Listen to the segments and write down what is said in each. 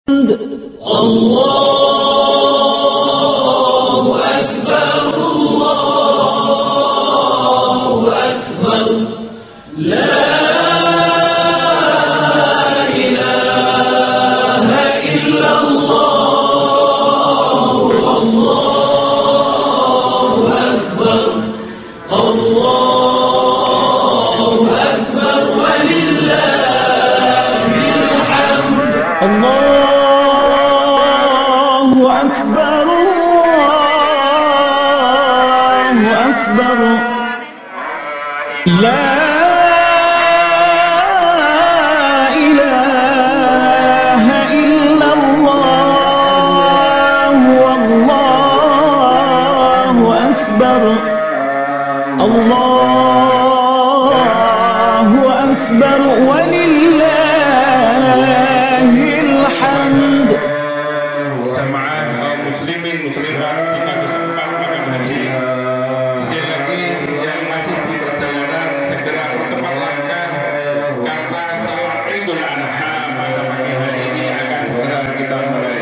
Allahu Akbar, Allahu Akbar, la ilaha illallah, Allahu Akbar, Allahu Akbar, walillahil hamd. Allahu Akbar, Allahu Akbar, la ilaha illallah, wallahu akbar, Allahu akbar, walillahil hamd. Jamaah kaum muslimin muslimat kita kesempatan haji. Sekali lagi yang masih di perjalanan segera bertepat langkah karena salat Idul Adha pada pagi hari ini akan segera kita mulai.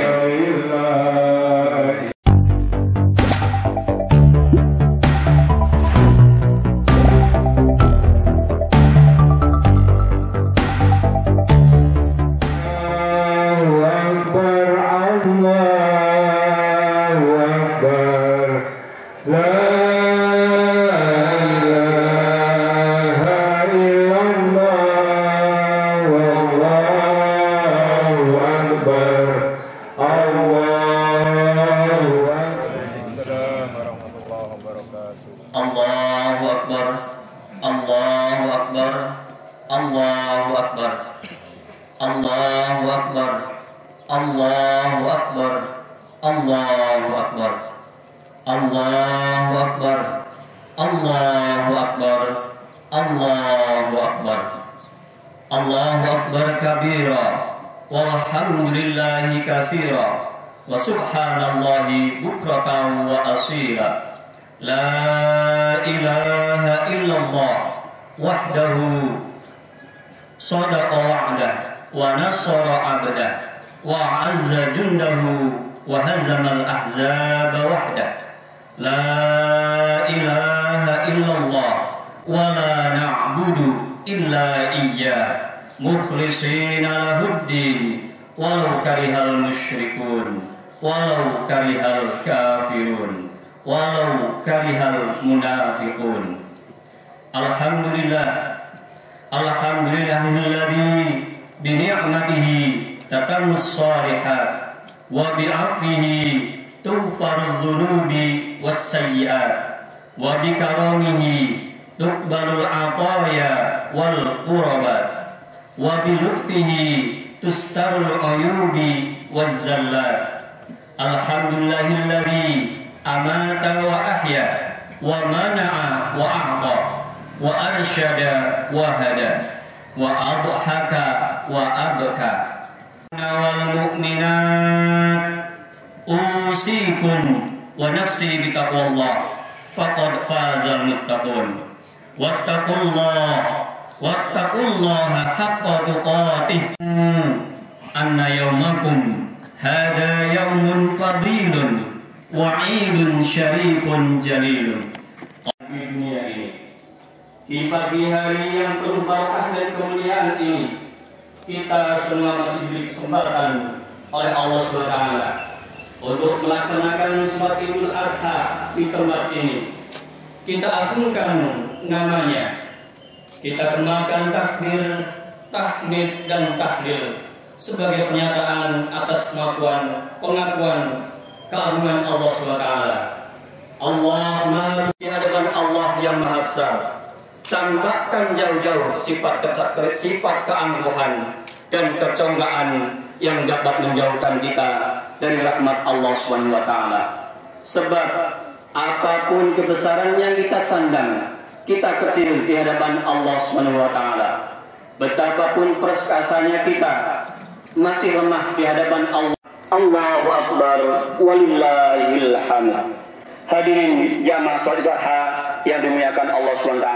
Allahu Akbar, Allahu Akbar, Allahu Akbar, Allahu Akbar, Allahu Akbar, Allahu Akbar, Allahu Akbar, Allahu Akbar, Allahu Akbar, Allahu Akbar kabira, walhamdulillahi katsira, wa subhanallahi bukratan wa asila. La ilaha illallah wahdahu sadaqa wa'dah wa nasara abdah wa azza jundahu wa hazama al-ahzaba wahdah. La ilaha illallah wa la na'budu illa iyyah mukhlishina lahuddin walau karihal musyrikun walau karihal kafirun walau karihal munafiqun. Alhamdulillah, alhamdulillahilladzi bi ni'matihi tatammus shalihat wa bi 'afwihi tughfarudz dzunubi was sayyi'at wa bi karamihi tuqbalul 'ataya wal qurbat wa bi lutfihi tustarul 'uyubi waz zallat. Alhamdulillahilladzi amata wa ahya wa mana'a wa a'ta wa arsyada wa hada wa adhaka wa abka. Wal mu'minat usikum wa nafsi bi taqwallah faqad fazal muttaqun. Wattaqullaha haqqa tuqatih. Anna yawmakum hada yawmun fadilun wa'idun syarifun jalilun. Di dunia ini, di pagi hari yang penuh barakah dan kemuliaan ini, kita semua masih diberi kesempatan oleh Allah SWT untuk melaksanakan sholat Idul Adha di tempat ini. Kita agungkan namanya, kita kenalkan takbir, tahmid dan tahlil sebagai pernyataan atas pengakuan keagungan Allah SWT. Allah Maha di hadapan Allah yang Maha Besar. Campakkan jauh-jauh sifat keangkuhan dan keconggaan yang dapat menjauhkan kita dari rahmat Allah SWT. Sebab apapun kebesaran yang kita sandang, kita kecil di hadapan Allah SWT. Betapapun perkasanya kita, masih lemah di hadapan Allah. Allahu Akbar walillahil hamd. Hadirin jamaah salat Duha yang dimuliakan Allah SWT.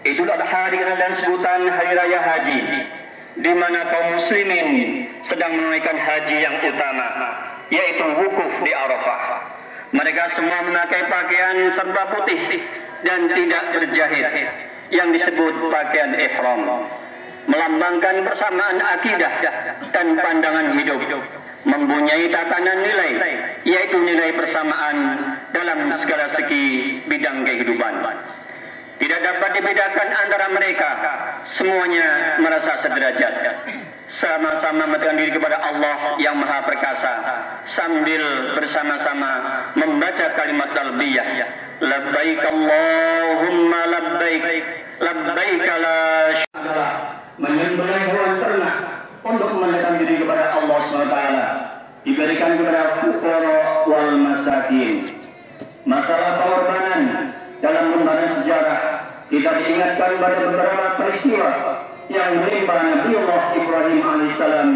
Idul Adha dikenal dengan sebutan Hari Raya Haji. di mana kaum muslimin sedang menunaikan haji yang utama, yaitu wukuf di Arafah. Mereka semua memakai pakaian serba putih dan tidak berjahit, yang disebut pakaian ihram, melambangkan persamaan akidah dan pandangan hidup, mempunyai tatanan nilai, yaitu nilai persamaan dalam segala segi bidang kehidupan. Tidak dapat dibedakan antara mereka, semuanya merasa sederajat, sama-sama mendekatkan diri kepada Allah yang Maha Perkasa, sambil bersama-sama membaca kalimat talbiyah, labbaik Allahumma labbaik, labbaik la syarika, menyembelih hewan ternak untuk mendekatkan diri kepada Allah SWT, diberikan kepada fuqara wal masakin. Masalah pengorbanan dalam lembaran sejarah, kita diingatkan pada beberapa peristiwa yang menimpa Nabiullah Ibrahim alaihissalam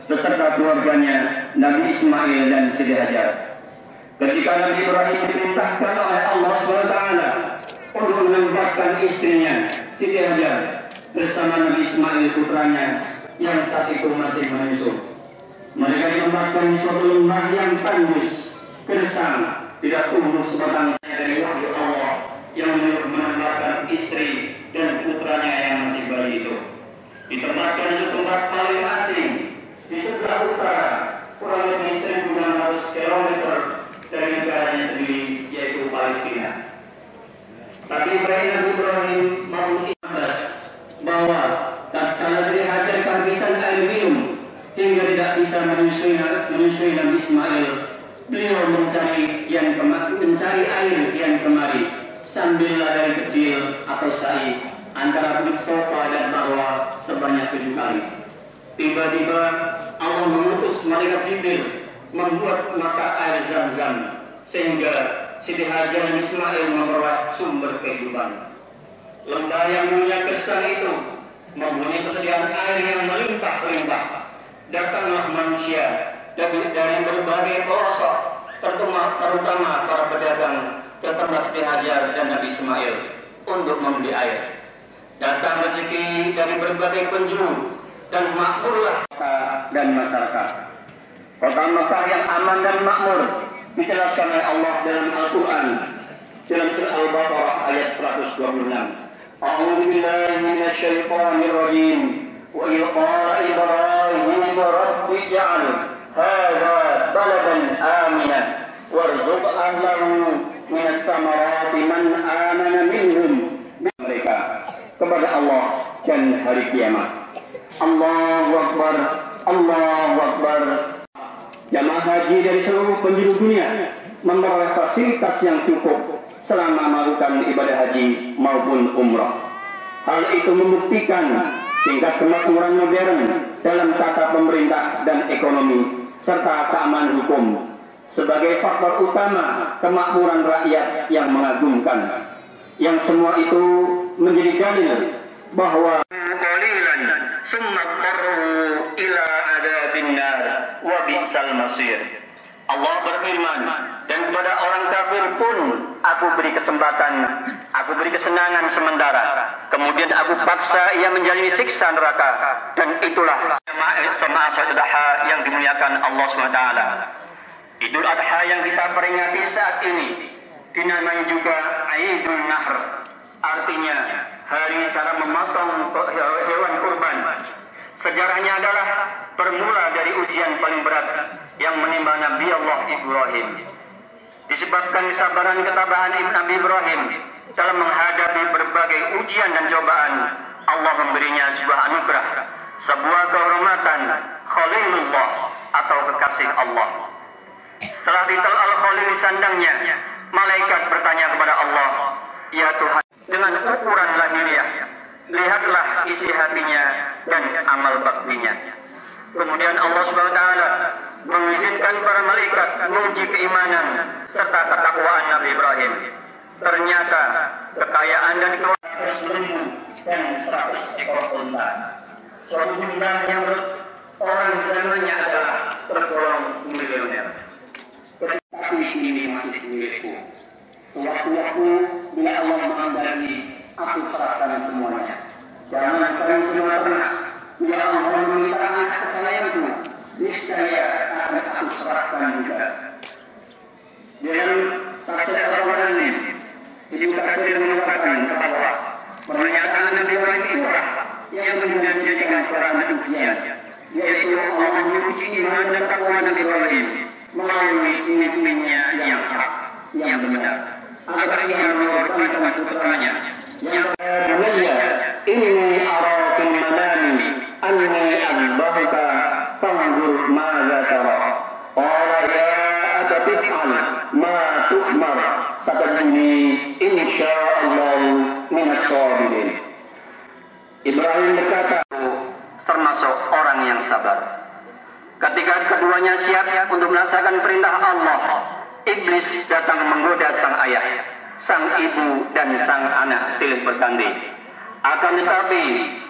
beserta keluarganya, Nabi Ismail dan Siti Hajar. Ketika Nabi Ibrahim diperintahkan oleh Allah SWT untuk menempatkan istrinya Siti Hajar bersama Nabi Ismail putranya yang saat itu masih menyusu, mereka ditempatkan di suatu lembah yang tandus, gersang, tidak tumbuh sebatang dari wahyu Allah yang menempatkan istri dan putranya yang masih bayi itu. Ditempatkan di tempat paling asing di sebelah utara, kurang lebih 1.600 km dari negaranya sendiri, yaitu Palestina. Tapi bayi Nabi Ibrahim mau ikhlas bahwa tatkala Siti Hajar kehabisan air minum hingga tidak bisa menyusui Nabi Ismail, beliau mencari air yang kemari sambil lari kecil atau sa'i antara bukit Safa dan Marwah sebanyak 7 kali. Tiba-tiba Allah mengutus malaikat Jibril membuat mata air Zam-Zam sehingga Siti Hajar dan Ismail memperoleh sumber kehidupan. Lembah yang dulunya gersang itu mempunyai persediaan air yang melimpah-limpah. Datanglah manusia dari berbagai pelosok, terutama para pedagang, ke tempat Siti Hajar dan Nabi Ismail untuk membeli air. Datang rezeki dari berbagai penjuru dan makmurlah kota dan masyarakat. Kota Mekah yang aman dan makmur dijelaskan oleh Allah dalam Al-Quran dalam surah Al-Baqarah ayat 126. A'udzu billahi minasyaitonir rajim. Wa idh qala Ibrahim rabbi ij'al hadha baladan aminan warzuq ahlahu minas samarati man amana minhum, mereka kepada Allah dan hari kiamat. Allahu Akbar, Allahu Akbar. Jamaah haji dari seluruh penjuru dunia memperoleh fasilitas yang cukup selama melakukan ibadah haji maupun umrah. Hal itu membuktikan tingkat kemakmuran modern dalam tata pemerintah dan ekonomi serta keamanan hukum sebagai faktor utama kemakmuran rakyat yang mengagumkan, yang semua itu menjadi dalil bahwa qalilan summa qarru ila adabin nar wa bi'sal masir. Allah berfirman, dan kepada orang kafir pun aku beri kesempatan, aku beri kesenangan sementara, kemudian aku paksa ia menjalani siksa neraka. Dan itulah jemaah Idul Adha yang dimuliakan Allah SWT. Idul Adha yang kita peringati saat ini dinamai juga Idul Nahr, artinya hari cara memotong hewan kurban. Sejarahnya adalah bermula dari ujian paling berat yang menimpa Nabi Allah Ibrahim. Disebabkan kesabaran ketabahan Nabi Ibrahim dalam menghadapi berbagai ujian dan cobaan, Allah memberinya sebuah anugerah, sebuah kehormatan Khalilullah atau kekasih Allah. Setelah titel Al-Khalil disandangnya, malaikat bertanya kepada Allah, "Ya Tuhan, dengan ukuran lahiriah, lihatlah isi hatinya dan amal baktinya." Kemudian Allah SWT mengizinkan para malaikat menguji keimanan serta ketakwaan Nabi Ibrahim. Ternyata kekayaan dan keluarga 1.000 dan 100 ekor unta, suatu jumlah yang menurut orang zamannya adalah tergolong miliuner. Tapi ini masih milikku. Sewaktu-waktu bila Allah menghendaki, aku serahkan semuanya. Jangan kalian cuma pernah bila Allah Katsir mengatakan bahwa pernyataan Nabi Ibrahim itulah yang menjadikan Quran ujian, yaitu Allah menguji iman dan takwa Nabi Ibrahim melalui mimpinya yang hak, yang benar, agar ia mengorbankan putranya yang bunayya inni ara fil manami anni adbahuka fanzur madza tara qala ya abati if'al ma tu'mar satajidni insyaallah minas sabirin. Ibrahim berkata, termasuk orang yang sabar. Ketika keduanya siap untuk melaksanakan perintah Allah, iblis datang menggoda sang ayah, sang ibu dan sang anak silih berganti. Akan tetapi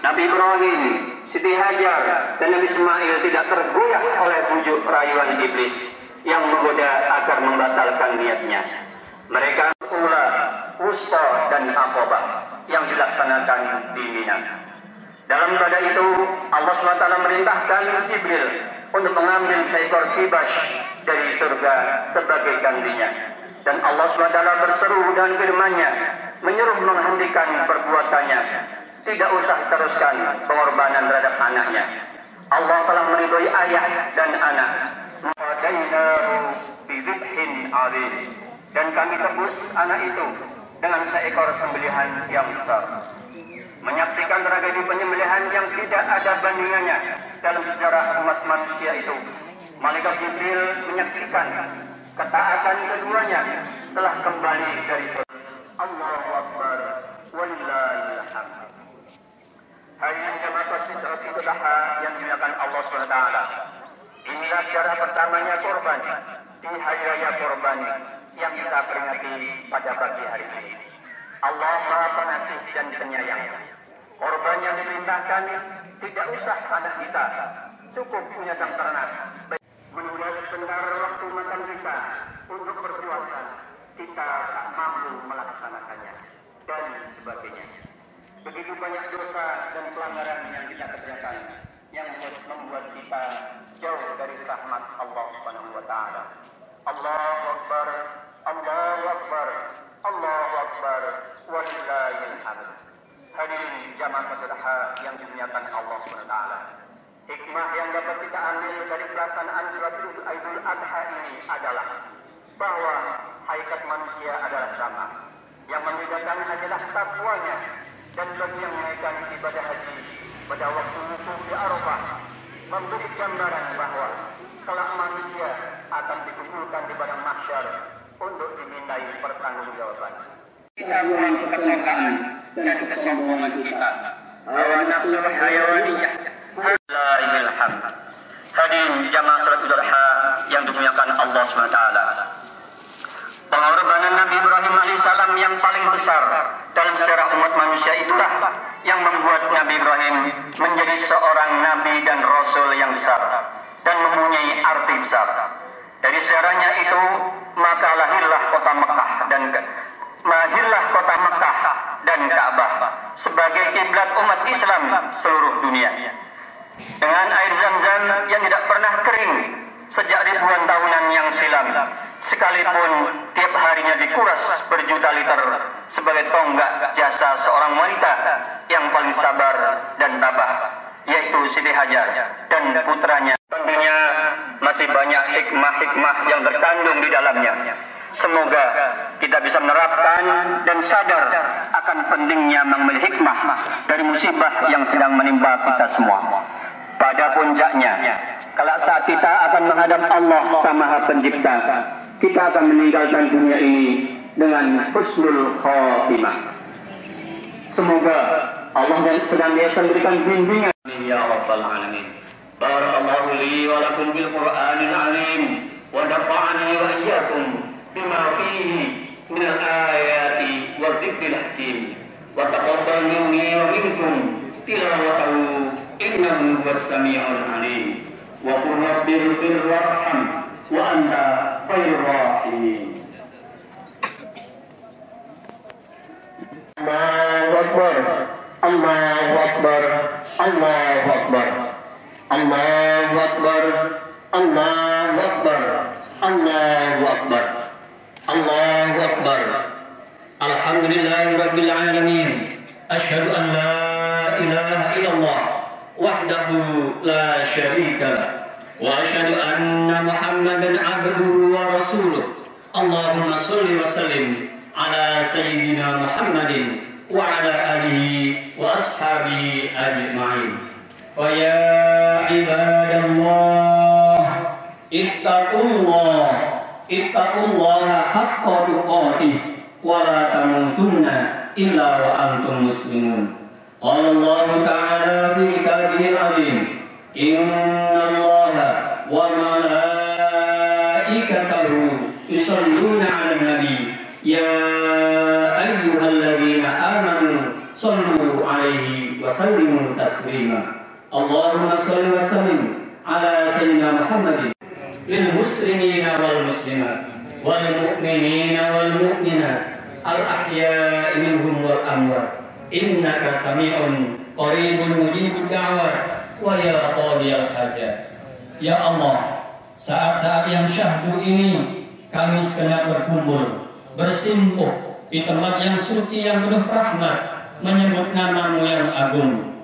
Nabi Ibrahim, Siti Hajar dan Nabi Ismail tidak tergoyah oleh bujuk rayuan iblis yang menggoda agar membatalkan niatnya. Mereka Ula, Wusta dan Aqabah yang dilaksanakan di Mina. Dalam pada itu Allah SWT merintahkan Jibril untuk mengambil seekor kibas dari surga sebagai gantinya. Dan Allah SWT berseru dengan firman-Nya, menyuruh menghentikan perbuatannya, tidak usah teruskan pengorbanan terhadap anaknya. Allah telah meridhoi ayah dan anak. Dan kami tebus anak itu dengan seekor sembelihan yang besar. Menyaksikan tragedi penyembelihan yang tidak ada bandingannya dalam sejarah umat manusia itu, Malaikat Jibril menyaksikan ketaatan keduanya telah kembali dari surga. Allahu Akbar walillahil hamd. Hadirin jemaah Idul Adha yang dimuliakan Allah SWT. Inilah sejarah pertamanya korban di hari raya korban yang kita peringati pada pagi hari ini. Allah Maha Pengasih dan Penyayang. Korban yang diperintahkan tidak usah anak kita, cukup punya ternak. Menunda sebentar waktu makan kita untuk berpuasa, kita tak mampu melaksanakannya, dan sebagainya. Begitu banyak dosa dan pelanggaran yang kita kerjakan, yang membuat kita jauh dari rahmat Allah Subhanahu wa Ta'ala. Allahu Akbar, Allahu Akbar, Allahu Akbar, walillahil hamd. Hadirin jamaah Adha yang dimuliakan Allah SWT. Hikmah yang dapat kita ambil dari pelaksanaan sholat Idul Adha ini adalah bahwa hakikat manusia adalah sama. Yang membedakan hanyalah takwanya, dan bagi yang menaikkan ibadah haji pada waktu wukuf di Arafah memberi gambaran bahwa kelak manusia akan dikumpulkan di padang mahsyar untuk dimintai pertanggungjawaban. Kita buang kecongkaan dan kesombongan kita, hawa nafsu hayawaniyah. Alhamdulillahil hamd. Hadirin jamaah salat Idul Adha yang dimuliakan Allah SWT. Pengorbanan Nabi Ibrahim alaihissalam yang paling besar dalam sejarah umat manusia itulah yang membuat Nabi Ibrahim menjadi seorang nabi dan rasul yang besar dan mempunyai arti besar. Dari sejarahnya itu maka lahirlah kota Mekah dan Ka'bah sebagai kiblat umat Islam seluruh dunia. Dengan air Zam-Zam yang tidak pernah kering sejak ribuan tahunan yang silam, sekalipun tiap harinya dikuras berjuta liter sebagai tonggak jasa seorang wanita yang paling sabar dan tabah, yaitu Siti Hajar dan putranya. Tentunya masih banyak hikmah-hikmah yang terkandung di dalamnya. Semoga kita bisa menerapkan dan sadar akan pentingnya mengambil hikmah dari musibah yang sedang menimpa kita semua. Pada puncaknya, kalau saat kita akan menghadap Allah Sang Maha Pencipta, kita akan meninggalkan dunia ini dengan husnul khotimah. Semoga Allah sedang memberikan bimbingan. Ya Rabbal Alamin. Barakallahu li wa lakum bil Qur'anil Azim wa nafa'ani wa iyyakum bima fihi min al-ayati wa dzikril hakim wa taqabbal minni wa minkum tilawatahu innahu huwas sami'ul alim wa qur rabbighfir warham wa anta khairur rahimin. Allahu Akbar, Allahu Akbar, Allahu Akbar, Allahu Akbar, Allahu Akbar, Allahu Akbar, Allahu Akbar. Alhamdulillah rabbil alamin. Asyhadu an la ilaha illallah wahdahu la syarika lah. Wa asyhadu anna Muhammadan abduhu wa rasuluh. Allahumma shalli wa sallim ala sayyidina Muhammadin wa ala alihi wa ashabihi ajma'in. Fa ya ibadallah ittaqullaha haqqa tuqatih wa la tamutunna illa wa antum muslimun. Qala Allah ta'ala fi kitabihil azim, innallaha wa malaikatahu yusalluna 'alan nabi ya ayyuhalladzina amanu sallu 'alaihi wa sallimu taslima. Allahumma shalli wa sallim ala sayyidina Muhammadin lil muslimina wal muslimat wal mu'minina wal mu'minat al ahya'i minhum wal amwat innaka sami'un qaribun mujibud da'wat wa ya qadiyal hajat. Ya Allah, saat-saat yang syahdu ini kami segenap berkumpul bersimpuh di tempat yang suci yang penuh rahmat, menyebut nama-Mu yang agung,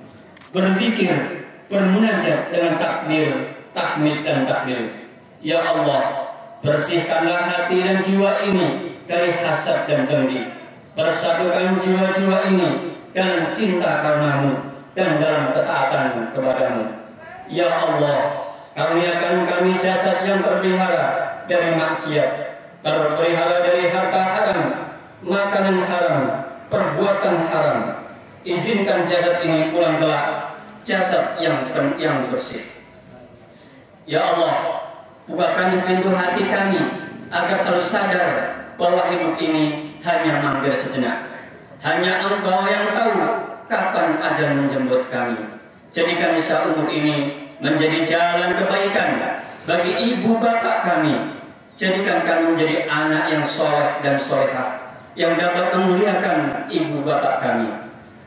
berzikir, bermunajat dengan takbir, tahmid dan takbir. Ya Allah, bersihkanlah hati dan jiwa ini dari hasad dan dengki. Persatukan jiwa-jiwa ini dalam cinta karena-Mu dan dalam ketaatan kepada-Mu. Ya Allah, karuniakan kami jasad yang terpelihara dari maksiat, terpelihara dari harta haram, makanan haram, perbuatan haram. Izinkan jasad ini pulang kelak, jasad yang bersih. Ya Allah, bukakan pintu hati kami agar selalu sadar bahwa hidup ini hanya mampir sejenak. Hanya Engkau yang tahu kapan ajal menjemput kami. Jadikan seumur ini menjadi jalan kebaikan bagi ibu bapak kami. Jadikan kami menjadi anak yang soleh dan solehah yang dapat memuliakan ibu bapak kami.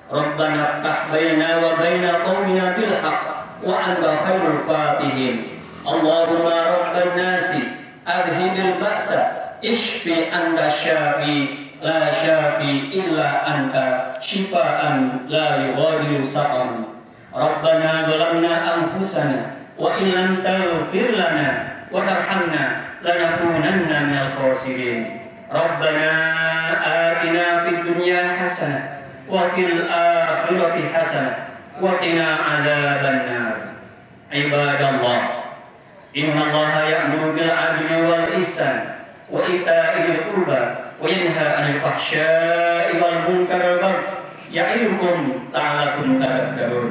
Rabbana ftah baina wa baina qaumina bil haqq wa anta khairul fatihin. Allahumma rabban nasi adhibil ba'sa ishfi anta syafi la syafi illa anta shifaan la yughadiru saqam. Rabbana zalamna anfusana wa in lam taghfir lana wa tarhamna lanakunanna minal khasirin. Rabbana atina fid dunya hasanah wa fil akhirati hasanah wa qina adzabannar. Ibadallah, innallaha ya'muru bil 'adli wal ihsan wa ita'i dzil qurba wa yanha 'anil fahsya'i wal munkari wal baghi ya'idukum la'allakum tadhakkarun.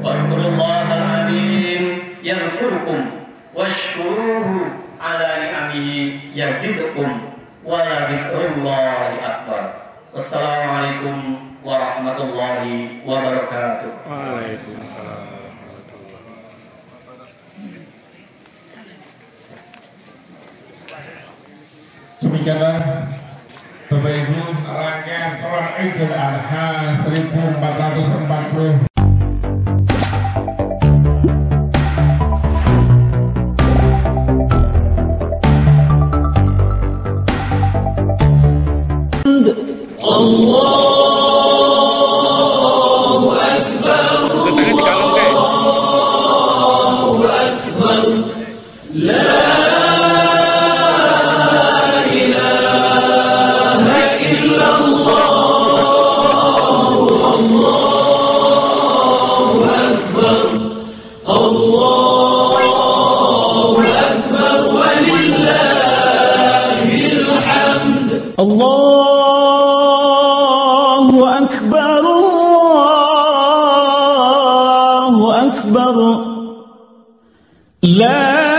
Wadhkurullahal 'azim yadhkurkum washkuruhu 'ala ni'amihi yazidkum wa la dzikrullahi akbar. Wassalamualaikum warahmatullahi wabarakatuh. Waalaikumsalam. Demikianlah Bapak Ibu rangkaian sholat Idul Adha 1440. Allahu Akbar. Allahu Akbar. La Allahu Akbar, Allahu Akbar, la